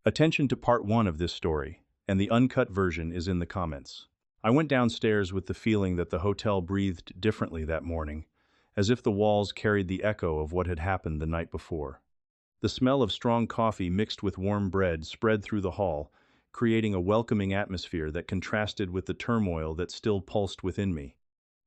Attention to part 1 of this story, and the uncut version is in the comments. I went downstairs with the feeling that the hotel breathed differently that morning, as if the walls carried the echo of what had happened the night before. The smell of strong coffee mixed with warm bread spread through the hall, creating a welcoming atmosphere that contrasted with the turmoil that still pulsed within me.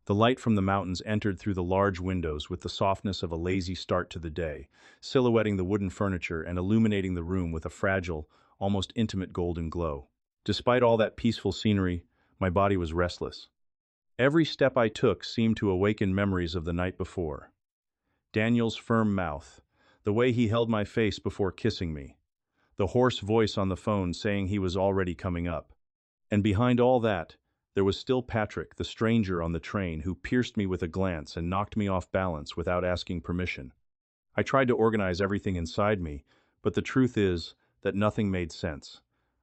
The light from the mountains entered through the large windows with the softness of a lazy start to the day, silhouetting the wooden furniture and illuminating the room with a fragile, almost intimate golden glow. Despite all that peaceful scenery, my body was restless. Every step I took seemed to awaken memories of the night before. Daniel's firm mouth, the way he held my face before kissing me, the hoarse voice on the phone saying he was already coming up. And behind all that, there was still Patrick, the stranger on the train, who pierced me with a glance and knocked me off balance without asking permission. I tried to organize everything inside me, but the truth is that nothing made sense.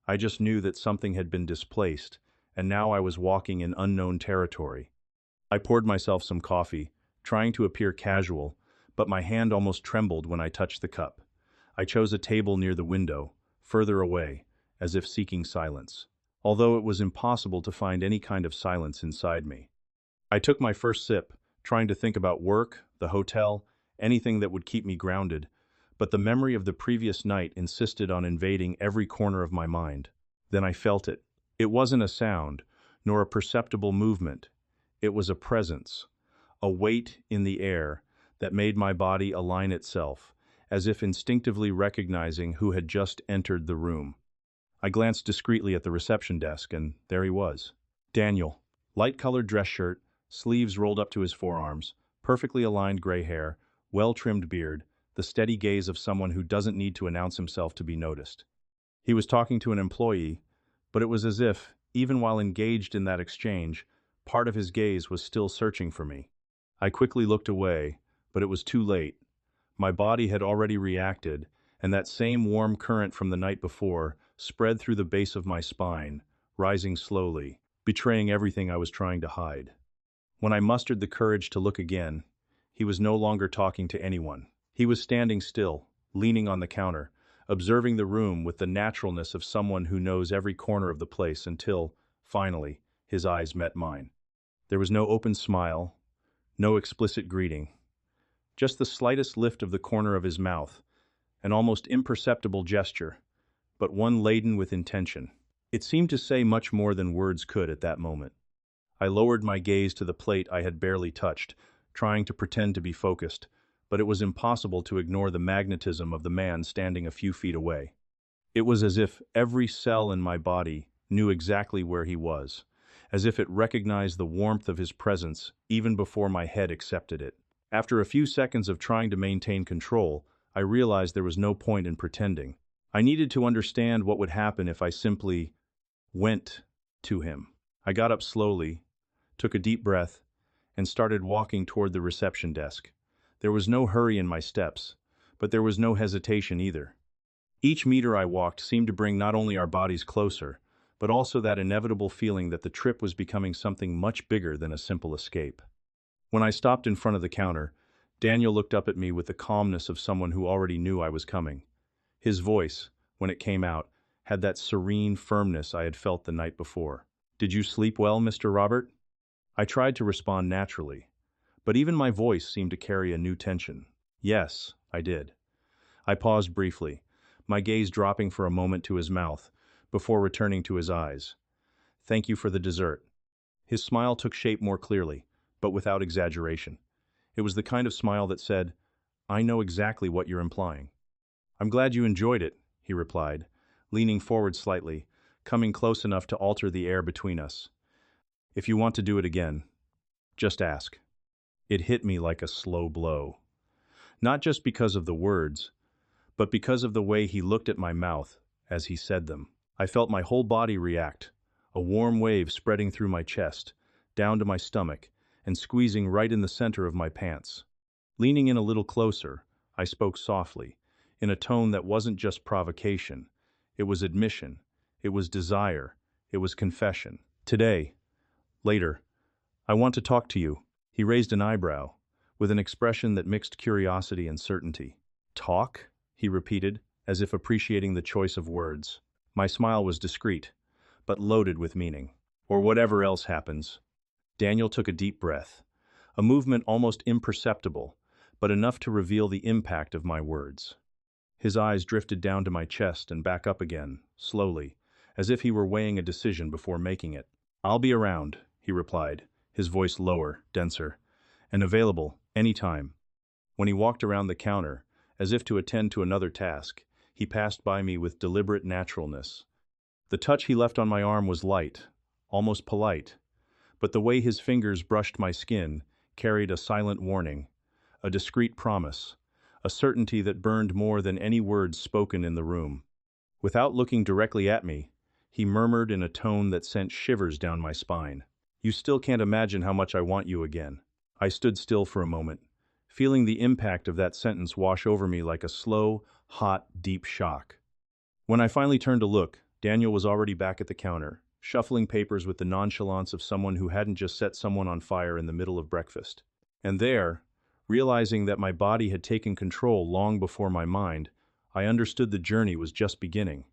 I just knew that something had been displaced, and now I was walking in unknown territory. I poured myself some coffee, trying to appear casual, but my hand almost trembled when I touched the cup. I chose a table near the window, further away, as if seeking silence, although it was impossible to find any kind of silence inside me. I took my first sip, trying to think about work, the hotel, anything that would keep me grounded, but the memory of the previous night insisted on invading every corner of my mind. Then I felt it. It wasn't a sound, nor a perceptible movement. It was a presence, a weight in the air that made my body align itself, as if instinctively recognizing who had just entered the room. I glanced discreetly at the reception desk, and there he was. Daniel. Light-colored dress shirt, sleeves rolled up to his forearms, perfectly aligned gray hair, well-trimmed beard, the steady gaze of someone who doesn't need to announce himself to be noticed. He was talking to an employee, but it was as if, even while engaged in that exchange, part of his gaze was still searching for me. I quickly looked away, but it was too late. My body had already reacted, and that same warm current from the night before spread through the base of my spine, rising slowly, betraying everything I was trying to hide. When I mustered the courage to look again, he was no longer talking to anyone. He was standing still, leaning on the counter, observing the room with the naturalness of someone who knows every corner of the place until, finally, his eyes met mine. There was no open smile, no explicit greeting, just the slightest lift of the corner of his mouth, an almost imperceptible gesture, but one laden with intention. It seemed to say much more than words could at that moment. I lowered my gaze to the plate I had barely touched, trying to pretend to be focused, but it was impossible to ignore the magnetism of the man standing a few feet away. It was as if every cell in my body knew exactly where he was, as if it recognized the warmth of his presence even before my head accepted it. After a few seconds of trying to maintain control, I realized there was no point in pretending. I needed to understand what would happen if I simply went to him. I got up slowly, took a deep breath, and started walking toward the reception desk. There was no hurry in my steps, but there was no hesitation either. Each meter I walked seemed to bring not only our bodies closer, but also that inevitable feeling that the trip was becoming something much bigger than a simple escape. When I stopped in front of the counter, Daniel looked up at me with the calmness of someone who already knew I was coming. His voice, when it came out, had that serene firmness I had felt the night before. "Did you sleep well, Mr. Robert?" I tried to respond naturally, but even my voice seemed to carry a new tension. "Yes, I did." I paused briefly, my gaze dropping for a moment to his mouth, before returning to his eyes. "Thank you for the dessert." His smile took shape more clearly, but without exaggeration. It was the kind of smile that said, "I know exactly what you're implying." "I'm glad you enjoyed it," he replied, leaning forward slightly, coming close enough to alter the air between us. "If you want to do it again, just ask." It hit me like a slow blow. Not just because of the words, but because of the way he looked at my mouth as he said them. I felt my whole body react, a warm wave spreading through my chest, down to my stomach, and squeezing right in the center of my pants. Leaning in a little closer, I spoke softly, in a tone that wasn't just provocation. It was admission, it was desire, it was confession. "Today, later, I want to talk to you." He raised an eyebrow, with an expression that mixed curiosity and certainty. "Talk?" he repeated, as if appreciating the choice of words. My smile was discreet, but loaded with meaning. Or whatever else happens. Daniel took a deep breath, a movement almost imperceptible, but enough to reveal the impact of my words. His eyes drifted down to my chest and back up again, slowly, as if he were weighing a decision before making it. "I'll be around," he replied, his voice lower, denser, and available anytime. When he walked around the counter, as if to attend to another task, he passed by me with deliberate naturalness. The touch he left on my arm was light, almost polite, but the way his fingers brushed my skin carried a silent warning, a discreet promise, a certainty that burned more than any words spoken in the room. Without looking directly at me, he murmured in a tone that sent shivers down my spine. "You still can't imagine how much I want you again." I stood still for a moment, feeling the impact of that sentence wash over me like a slow, hot, deep shock. When I finally turned to look, Daniel was already back at the counter, shuffling papers with the nonchalance of someone who hadn't just set someone on fire in the middle of breakfast. And there, realizing that my body had taken control long before my mind, I understood the journey was just beginning.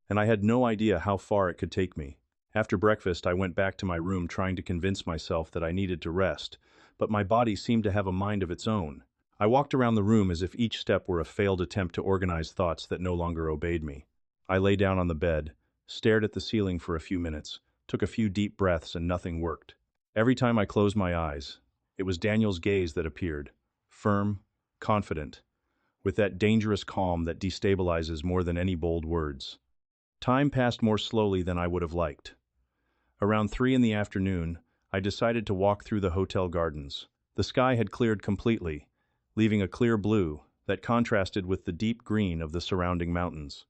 And I had no idea how far it could take me. After breakfast, I went back to my room trying to convince myself that I needed to rest, but my body seemed to have a mind of its own. I walked around the room as if each step were a failed attempt to organize thoughts that no longer obeyed me. I lay down on the bed, stared at the ceiling for a few minutes, took a few deep breaths, and nothing worked. Every time I closed my eyes, it was Daniel's gaze that appeared, firm, confident, with that dangerous calm that destabilizes more than any bold words. Time passed more slowly than I would have liked. Around 3 in the afternoon, I decided to walk through the hotel gardens. The sky had cleared completely, leaving a clear blue that contrasted with the deep green of the surrounding mountains.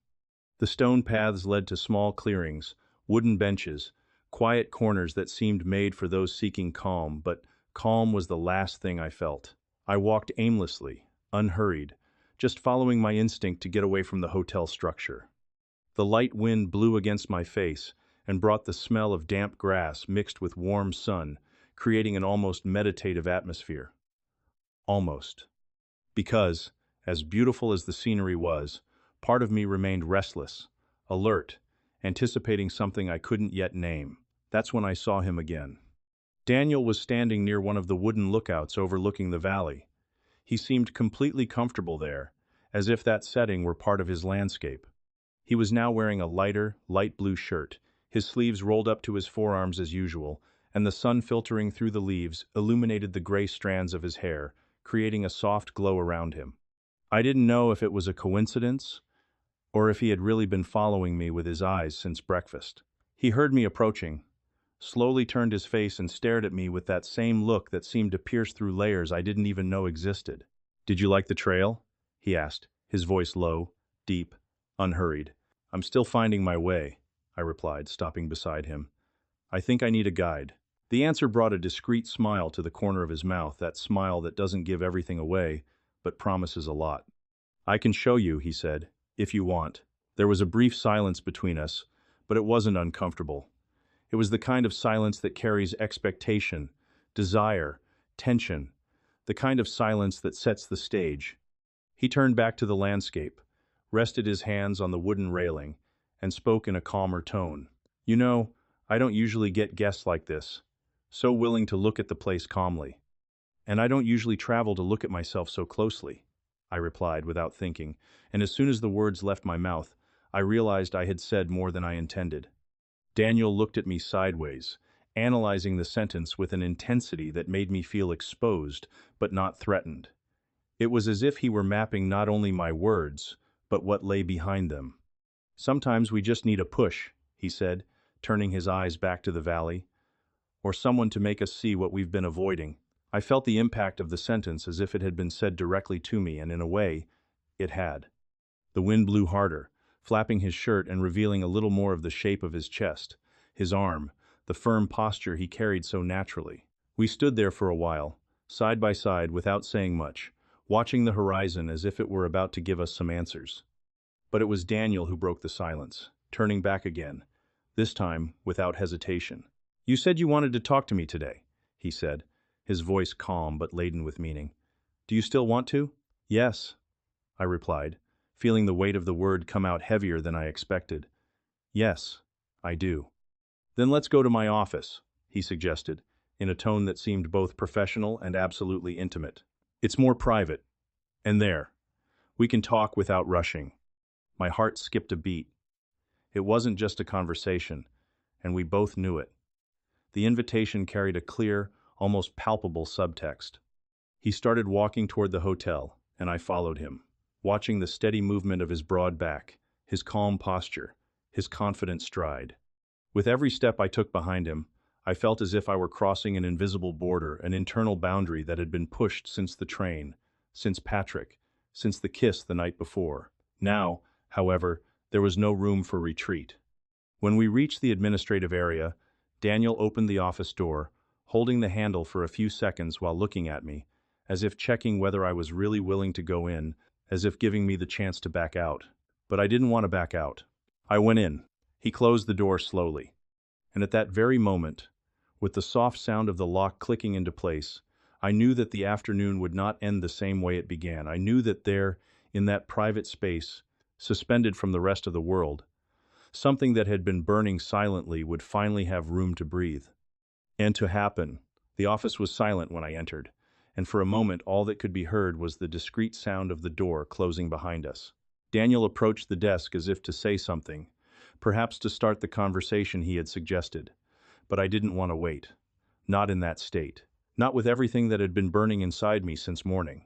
The stone paths led to small clearings, wooden benches, quiet corners that seemed made for those seeking calm, but calm was the last thing I felt. I walked aimlessly, unhurried, just following my instinct to get away from the hotel structure. The light wind blew against my face and brought the smell of damp grass mixed with warm sun, creating an almost meditative atmosphere. Almost. Because, as beautiful as the scenery was, part of me remained restless, alert, anticipating something I couldn't yet name. That's when I saw him again. Daniel was standing near one of the wooden lookouts overlooking the valley. He seemed completely comfortable there, as if that setting were part of his landscape. He was now wearing a lighter, light blue shirt, his sleeves rolled up to his forearms as usual, and the sun filtering through the leaves illuminated the gray strands of his hair, creating a soft glow around him. I didn't know if it was a coincidence, or if he had really been following me with his eyes since breakfast. He heard me approaching, slowly turned his face and stared at me with that same look that seemed to pierce through layers I didn't even know existed. "Did you like the trail?" he asked, his voice low, deep, unhurried. "I'm still finding my way," I replied, stopping beside him. "I think I need a guide." The answer brought a discreet smile to the corner of his mouth, that smile that doesn't give everything away, but promises a lot. "I can show you," he said, "if you want." There was a brief silence between us, but it wasn't uncomfortable. It was the kind of silence that carries expectation, desire, tension, the kind of silence that sets the stage. He turned back to the landscape, rested his hands on the wooden railing, and spoke in a calmer tone. "You know, I don't usually get guests like this, so willing to look at the place calmly. And I don't usually travel to look at myself so closely," I replied without thinking, and as soon as the words left my mouth, I realized I had said more than I intended. Daniel looked at me sideways, analyzing the sentence with an intensity that made me feel exposed, but not threatened. It was as if he were mapping not only my words, but what lay behind them. "Sometimes we just need a push," he said, turning his eyes back to the valley, "or someone to make us see what we've been avoiding." I felt the impact of the sentence as if it had been said directly to me, and in a way, it had. The wind blew harder, flapping his shirt and revealing a little more of the shape of his chest, his arm, the firm posture he carried so naturally. We stood there for a while, side by side without saying much, watching the horizon as if it were about to give us some answers. But it was Daniel who broke the silence, turning back again, this time without hesitation. "You said you wanted to talk to me today," he said, his voice calm but laden with meaning. "Do you still want to?" "Yes," I replied, feeling the weight of the word come out heavier than I expected. Yes, I do. Then let's go to my office, he suggested, in a tone that seemed both professional and absolutely intimate. It's more private. And there, we can talk without rushing. My heart skipped a beat. It wasn't just a conversation, and we both knew it. The invitation carried a clear, almost palpable subtext. He started walking toward the hotel, and I followed him, watching the steady movement of his broad back, his calm posture, his confident stride. With every step I took behind him, I felt as if I were crossing an invisible border, an internal boundary that had been pushed since the train, since Patrick, since the kiss the night before. Now, however, there was no room for retreat. When we reached the administrative area, Daniel opened the office door, holding the handle for a few seconds while looking at me, as if checking whether I was really willing to go in, as if giving me the chance to back out. But I didn't want to back out. I went in. He closed the door slowly. And at that very moment, with the soft sound of the lock clicking into place, I knew that the afternoon would not end the same way it began. I knew that there, in that private space, suspended from the rest of the world, something that had been burning silently would finally have room to breathe. And to happen. The office was silent when I entered, and for a moment all that could be heard was the discreet sound of the door closing behind us. Daniel approached the desk as if to say something, perhaps to start the conversation he had suggested. But I didn't want to wait. Not in that state. Not with everything that had been burning inside me since morning.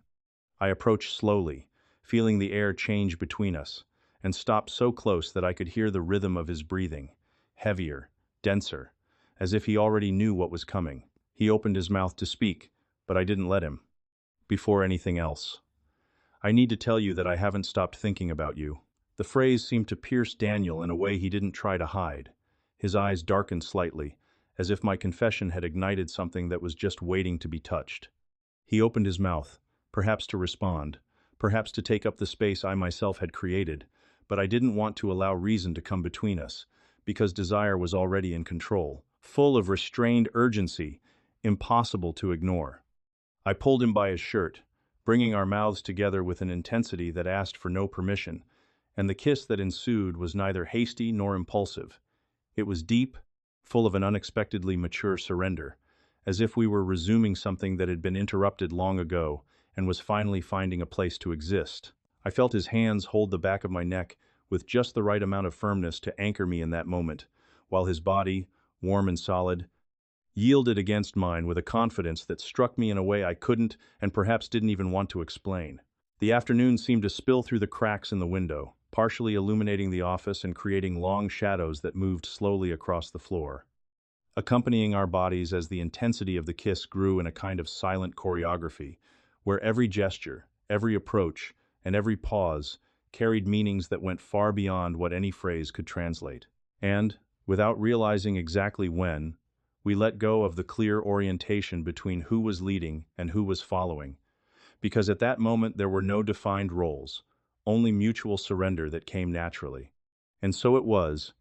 I approached slowly, feeling the air change between us, and stopped so close that I could hear the rhythm of his breathing, heavier, denser, as if he already knew what was coming. He opened his mouth to speak, but I didn't let him. Before anything else, I need to tell you that I haven't stopped thinking about you. The phrase seemed to pierce Daniel in a way he didn't try to hide. His eyes darkened slightly, as if my confession had ignited something that was just waiting to be touched. He opened his mouth, perhaps to respond, perhaps to take up the space I myself had created, but I didn't want to allow reason to come between us, because desire was already in control, full of restrained urgency, impossible to ignore. I pulled him by his shirt, bringing our mouths together with an intensity that asked for no permission, and the kiss that ensued was neither hasty nor impulsive. It was deep, full of an unexpectedly mature surrender, as if we were resuming something that had been interrupted long ago and was finally finding a place to exist. I felt his hands hold the back of my neck with just the right amount of firmness to anchor me in that moment, while his body, warm and solid, yielded against mine with a confidence that struck me in a way I couldn't and perhaps didn't even want to explain. The afternoon seemed to spill through the cracks in the window, partially illuminating the office and creating long shadows that moved slowly across the floor, accompanying our bodies as the intensity of the kiss grew in a kind of silent choreography, where every gesture, every approach, and every pause carried meanings that went far beyond what any phrase could translate. And, without realizing exactly when, we let go of the clear orientation between who was leading and who was following, because at that moment there were no defined roles, only mutual surrender that came naturally. And so it was,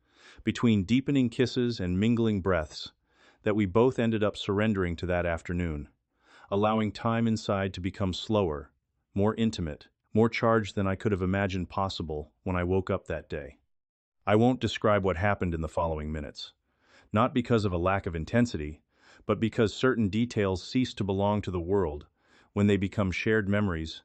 between deepening kisses and mingling breaths, that we both ended up surrendering to that afternoon, allowing time inside to become slower, more intimate, more charged than I could have imagined possible when I woke up that day. I won't describe what happened in the following minutes, not because of a lack of intensity, but because certain details cease to belong to the world when they become shared memories,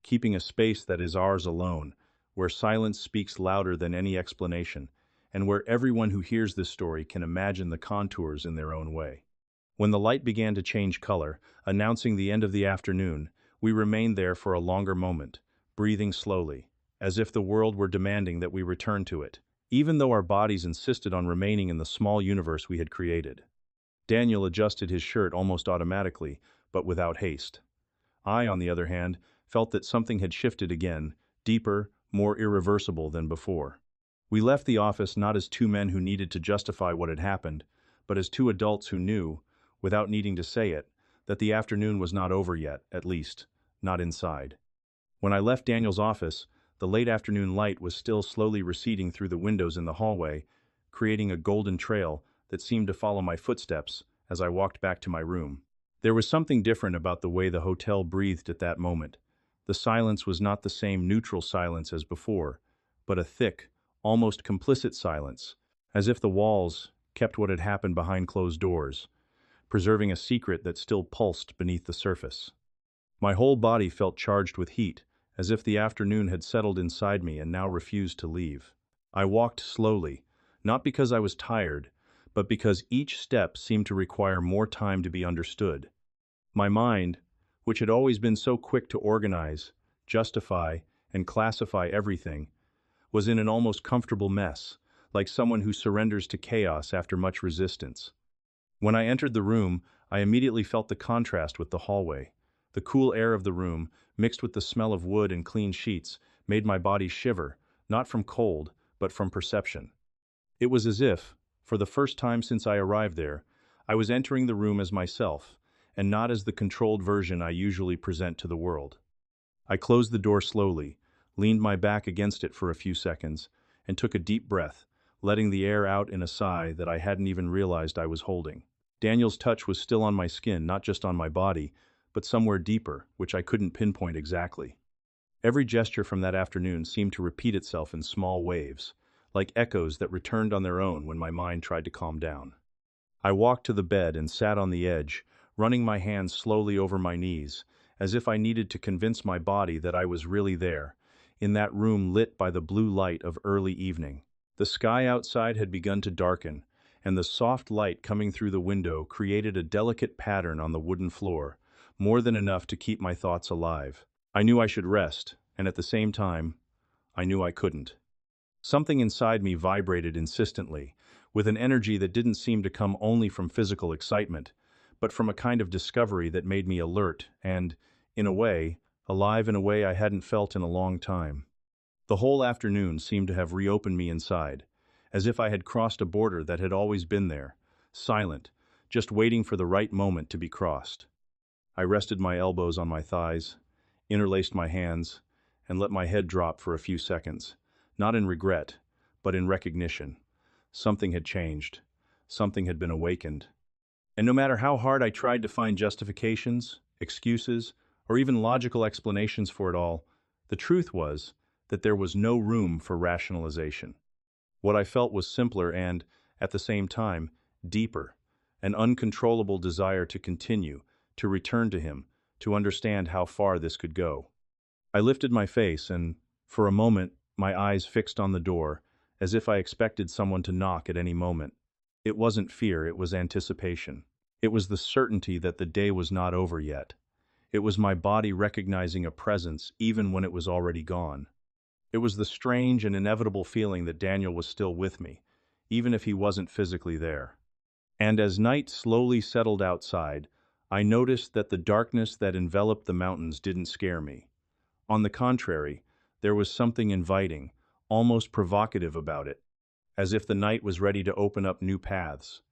keeping a space that is ours alone, where silence speaks louder than any explanation, and where everyone who hears this story can imagine the contours in their own way. When the light began to change color, announcing the end of the afternoon, we remained there for a longer moment, breathing slowly, as if the world were demanding that we return to it, even though our bodies insisted on remaining in the small universe we had created. Daniel adjusted his shirt almost automatically, but without haste. I, on the other hand, felt that something had shifted again, deeper, more irreversible than before. We left the office not as two men who needed to justify what had happened, but as two adults who knew, without needing to say it, that the afternoon was not over yet, at least, not inside. When I left Daniel's office, the late afternoon light was still slowly receding through the windows in the hallway, creating a golden trail that seemed to follow my footsteps as I walked back to my room. There was something different about the way the hotel breathed at that moment, The silence was not the same neutral silence as before, but a thick, almost complicit silence, as if the walls kept what had happened behind closed doors, preserving a secret that still pulsed beneath the surface. My whole body felt charged with heat, as if the afternoon had settled inside me and now refused to leave. I walked slowly, not because I was tired, but because each step seemed to require more time to be understood. My mind, which had always been so quick to organize, justify, and classify everything, was in an almost comfortable mess, like someone who surrenders to chaos after much resistance. When I entered the room, I immediately felt the contrast with the hallway. The cool air of the room, mixed with the smell of wood and clean sheets, made my body shiver, not from cold, but from perception. It was as if, for the first time since I arrived there, I was entering the room as myself, and not as the controlled version I usually present to the world. I closed the door slowly, leaned my back against it for a few seconds, and took a deep breath, letting the air out in a sigh that I hadn't even realized I was holding. Daniel's touch was still on my skin, not just on my body, but somewhere deeper, which I couldn't pinpoint exactly. Every gesture from that afternoon seemed to repeat itself in small waves, like echoes that returned on their own when my mind tried to calm down. I walked to the bed and sat on the edge, running my hands slowly over my knees, as if I needed to convince my body that I was really there, in that room lit by the blue light of early evening. The sky outside had begun to darken, and the soft light coming through the window created a delicate pattern on the wooden floor, more than enough to keep my thoughts alive. I knew I should rest, and at the same time, I knew I couldn't. Something inside me vibrated insistently, with an energy that didn't seem to come only from physical excitement, but from a kind of discovery that made me alert and, in a way, alive in a way I hadn't felt in a long time. The whole afternoon seemed to have reopened me inside, as if I had crossed a border that had always been there, silent, just waiting for the right moment to be crossed. I rested my elbows on my thighs, interlaced my hands, and let my head drop for a few seconds, not in regret, but in recognition. Something had changed. Something had been awakened. And no matter how hard I tried to find justifications, excuses, or even logical explanations for it all, the truth was that there was no room for rationalization. What I felt was simpler and, at the same time, deeper, an uncontrollable desire to continue, to return to him, to understand how far this could go. I lifted my face and, for a moment, my eyes fixed on the door, as if I expected someone to knock at any moment. It wasn't fear, it was anticipation. It was the certainty that the day was not over yet. It was my body recognizing a presence even when it was already gone. It was the strange and inevitable feeling that Daniel was still with me, even if he wasn't physically there. And as night slowly settled outside, I noticed that the darkness that enveloped the mountains didn't scare me. On the contrary, there was something inviting, almost provocative about it, as if the night was ready to open up new paths,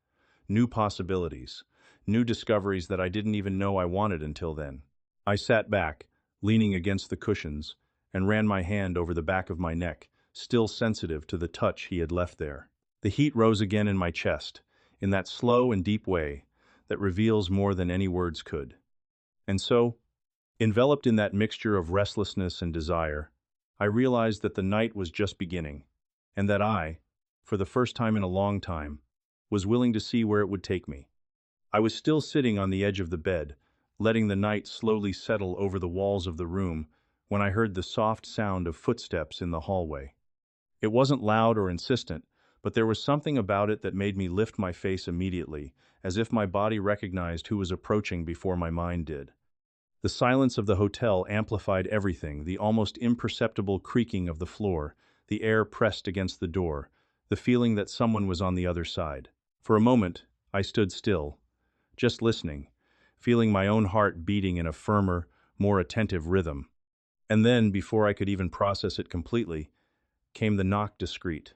new possibilities, new discoveries that I didn't even know I wanted until then. I sat back, leaning against the cushions, and ran my hand over the back of my neck, still sensitive to the touch he had left there. The heat rose again in my chest, in that slow and deep way that reveals more than any words could. And so, enveloped in that mixture of restlessness and desire, I realized that the night was just beginning, and that I, for the first time in a long time, was willing to see where it would take me. I was still sitting on the edge of the bed, letting the night slowly settle over the walls of the room, when I heard the soft sound of footsteps in the hallway. It wasn't loud or insistent, but there was something about it that made me lift my face immediately, as if my body recognized who was approaching before my mind did. The silence of the hotel amplified everything, the almost imperceptible creaking of the floor, the air pressed against the door, the feeling that someone was on the other side. For a moment, I stood still, just listening, feeling my own heart beating in a firmer, more attentive rhythm. And then, before I could even process it completely, came the knock, discreet,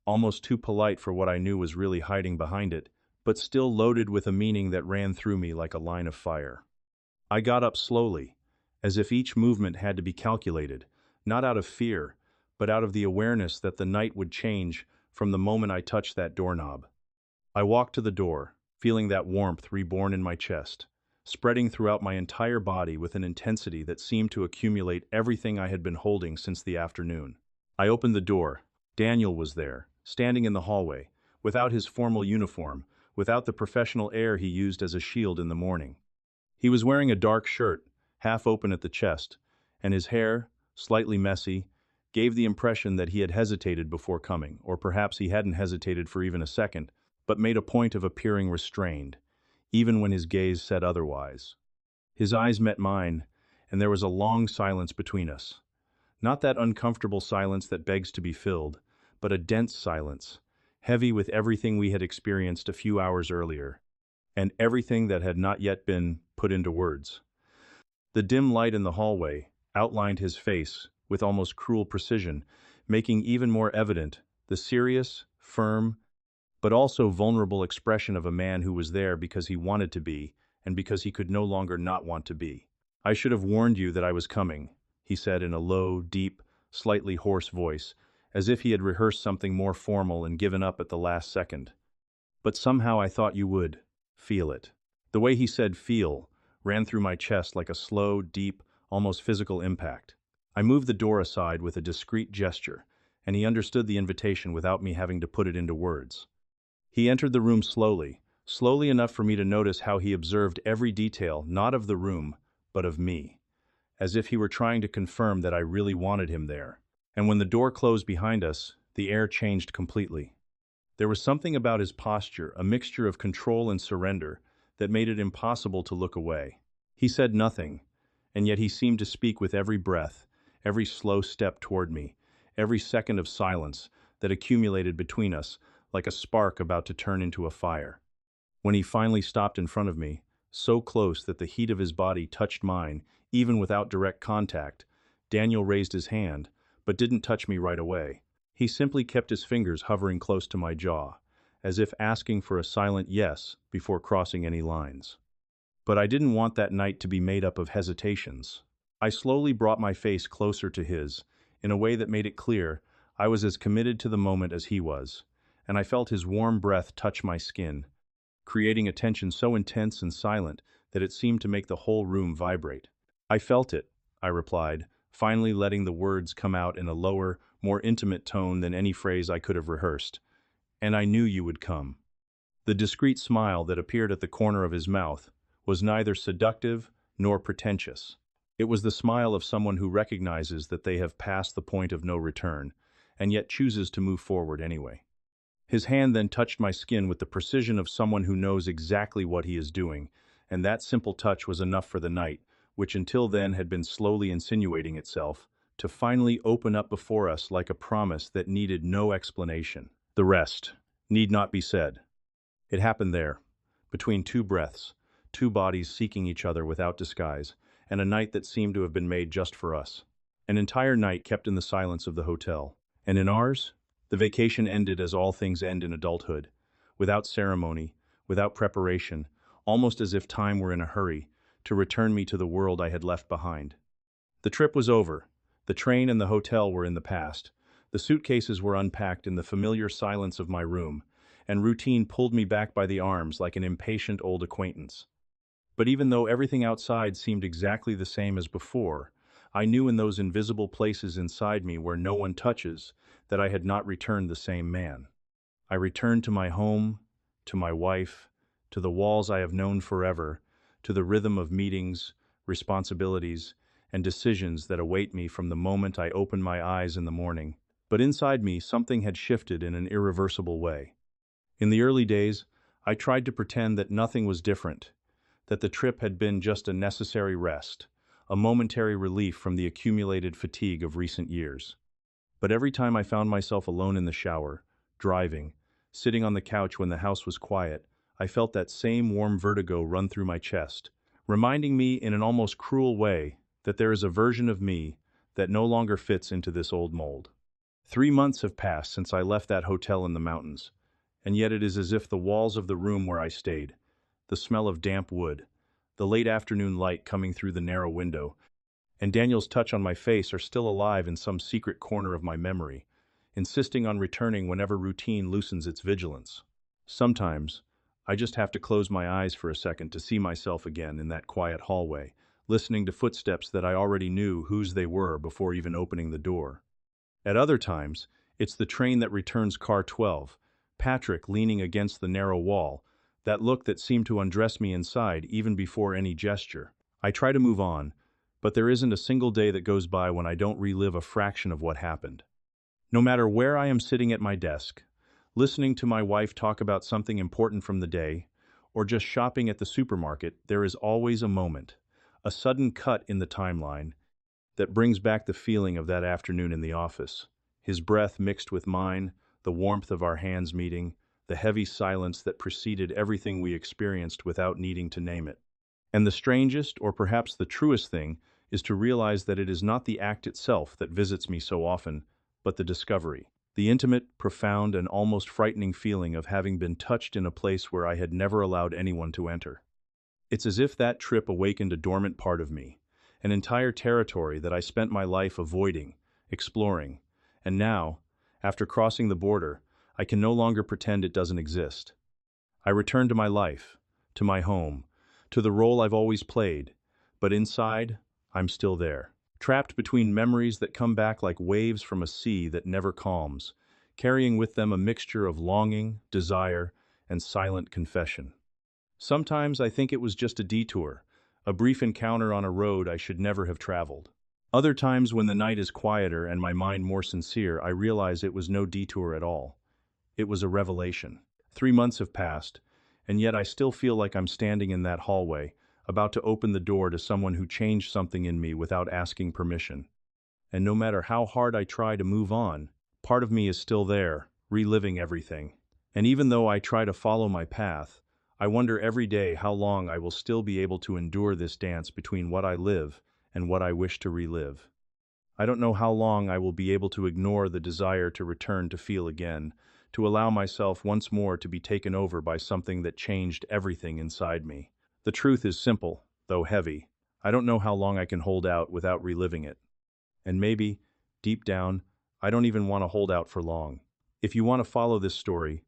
almost too polite for what I knew was really hiding behind it, but still loaded with a meaning that ran through me like a line of fire. I got up slowly, as if each movement had to be calculated, not out of fear, but out of the awareness that the night would change from the moment I touched that doorknob. I walked to the door, feeling that warmth reborn in my chest, spreading throughout my entire body with an intensity that seemed to accumulate everything I had been holding since the afternoon. I opened the door. Daniel was there, standing in the hallway, without his formal uniform, without the professional air he used as a shield in the morning. He was wearing a dark shirt, half open at the chest, and his hair, slightly messy, gave the impression that he had hesitated before coming, or perhaps he hadn't hesitated for even a second, but made a point of appearing restrained, even when his gaze said otherwise. His eyes met mine, and there was a long silence between us. Not that uncomfortable silence that begs to be filled, but a dense silence, heavy with everything we had experienced a few hours earlier, and everything that had not yet been put into words. The dim light in the hallway outlined his face with almost cruel precision, making even more evident the serious, firm, but also vulnerable expression of a man who was there because he wanted to be, and because he could no longer not want to be. "I should have warned you that I was coming," he said in a low, deep, slightly hoarse voice, as if he had rehearsed something more formal and given up at the last second. "But somehow I thought you would feel it." The way he said "feel" ran through my chest like a slow, deep, almost physical impact. I moved the door aside with a discreet gesture, and he understood the invitation without me having to put it into words. He entered the room slowly, slowly enough for me to notice how he observed every detail, not of the room, but of me, as if he were trying to confirm that I really wanted him there. And when the door closed behind us, the air changed completely. There was something about his posture, a mixture of control and surrender, that made it impossible to look away. He said nothing, and yet he seemed to speak with every breath, every slow step toward me, every second of silence that accumulated between us like a spark about to turn into a fire. When he finally stopped in front of me, so close that the heat of his body touched mine, even without direct contact, Daniel raised his hand, but didn't touch me right away. He simply kept his fingers hovering close to my jaw, as if asking for a silent yes before crossing any lines. But I didn't want that night to be made up of hesitations. I slowly brought my face closer to his, in a way that made it clear I was as committed to the moment as he was, and I felt his warm breath touch my skin, creating a tension so intense and silent that it seemed to make the whole room vibrate. "I felt it," I replied, finally letting the words come out in a lower, more intimate tone than any phrase I could have rehearsed. "And I knew you would come." The discreet smile that appeared at the corner of his mouth was neither seductive nor pretentious. It was the smile of someone who recognizes that they have passed the point of no return, and yet chooses to move forward anyway. His hand then touched my skin with the precision of someone who knows exactly what he is doing, and that simple touch was enough for the night, which until then had been slowly insinuating itself, to finally open up before us like a promise that needed no explanation. The rest need not be said. It happened there, between two breaths, two bodies seeking each other without disguise, and a night that seemed to have been made just for us. An entire night kept in the silence of the hotel. And in ours, the vacation ended as all things end in adulthood, without ceremony, without preparation, almost as if time were in a hurry to return me to the world I had left behind. The trip was over. The train and the hotel were in the past. The suitcases were unpacked in the familiar silence of my room, and routine pulled me back by the arms like an impatient old acquaintance. But even though everything outside seemed exactly the same as before, I knew in those invisible places inside me where no one touches that I had not returned the same man. I returned to my home, to my wife, to the walls I have known forever, to the rhythm of meetings, responsibilities, and decisions that await me from the moment I open my eyes in the morning. But inside me, something had shifted in an irreversible way. In the early days, I tried to pretend that nothing was different, that the trip had been just a necessary rest, a momentary relief from the accumulated fatigue of recent years. But every time I found myself alone in the shower, driving, sitting on the couch when the house was quiet, I felt that same warm vertigo run through my chest, reminding me in an almost cruel way that there is a version of me that no longer fits into this old mold. 3 months have passed since I left that hotel in the mountains, and yet it is as if the walls of the room where I stayed, the smell of damp wood, the late afternoon light coming through the narrow window, and Daniel's touch on my face are still alive in some secret corner of my memory, insisting on returning whenever routine loosens its vigilance. Sometimes, I just have to close my eyes for a second to see myself again in that quiet hallway, listening to footsteps that I already knew whose they were before even opening the door. At other times, it's the train that returns car 12, Patrick leaning against the narrow wall, that look that seemed to undress me inside even before any gesture. I try to move on, but there isn't a single day that goes by when I don't relive a fraction of what happened. No matter where I am sitting at my desk, listening to my wife talk about something important from the day, or just shopping at the supermarket, there is always a moment, a sudden cut in the timeline, that brings back the feeling of that afternoon in the office. His breath mixed with mine, the warmth of our hands meeting, the heavy silence that preceded everything we experienced without needing to name it. And the strangest, or perhaps the truest thing, is to realize that it is not the act itself that visits me so often, but the discovery. The intimate, profound, and almost frightening feeling of having been touched in a place where I had never allowed anyone to enter. It's as if that trip awakened a dormant part of me, an entire territory that I spent my life avoiding, exploring, and now, after crossing the border, I can no longer pretend it doesn't exist. I return to my life, to my home, to the role I've always played, but inside, I'm still there. Trapped between memories that come back like waves from a sea that never calms, carrying with them a mixture of longing, desire, and silent confession. Sometimes I think it was just a detour, a brief encounter on a road I should never have traveled. Other times, when the night is quieter and my mind more sincere, I realize it was no detour at all. It was a revelation. 3 months have passed, and yet I still feel like I'm standing in that hallway, about to open the door to someone who changed something in me without asking permission. And no matter how hard I try to move on, part of me is still there, reliving everything. And even though I try to follow my path, I wonder every day how long I will still be able to endure this dance between what I live and what I wish to relive. I don't know how long I will be able to ignore the desire to return to feel again, to allow myself once more to be taken over by something that changed everything inside me. The truth is simple, though heavy. I don't know how long I can hold out without reliving it. And maybe, deep down, I don't even want to hold out for long. If you want to follow this story,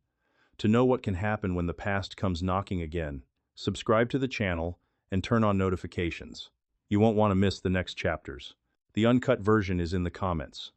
to know what can happen when the past comes knocking again, subscribe to the channel and turn on notifications. You won't want to miss the next chapters. The uncut version is in the comments.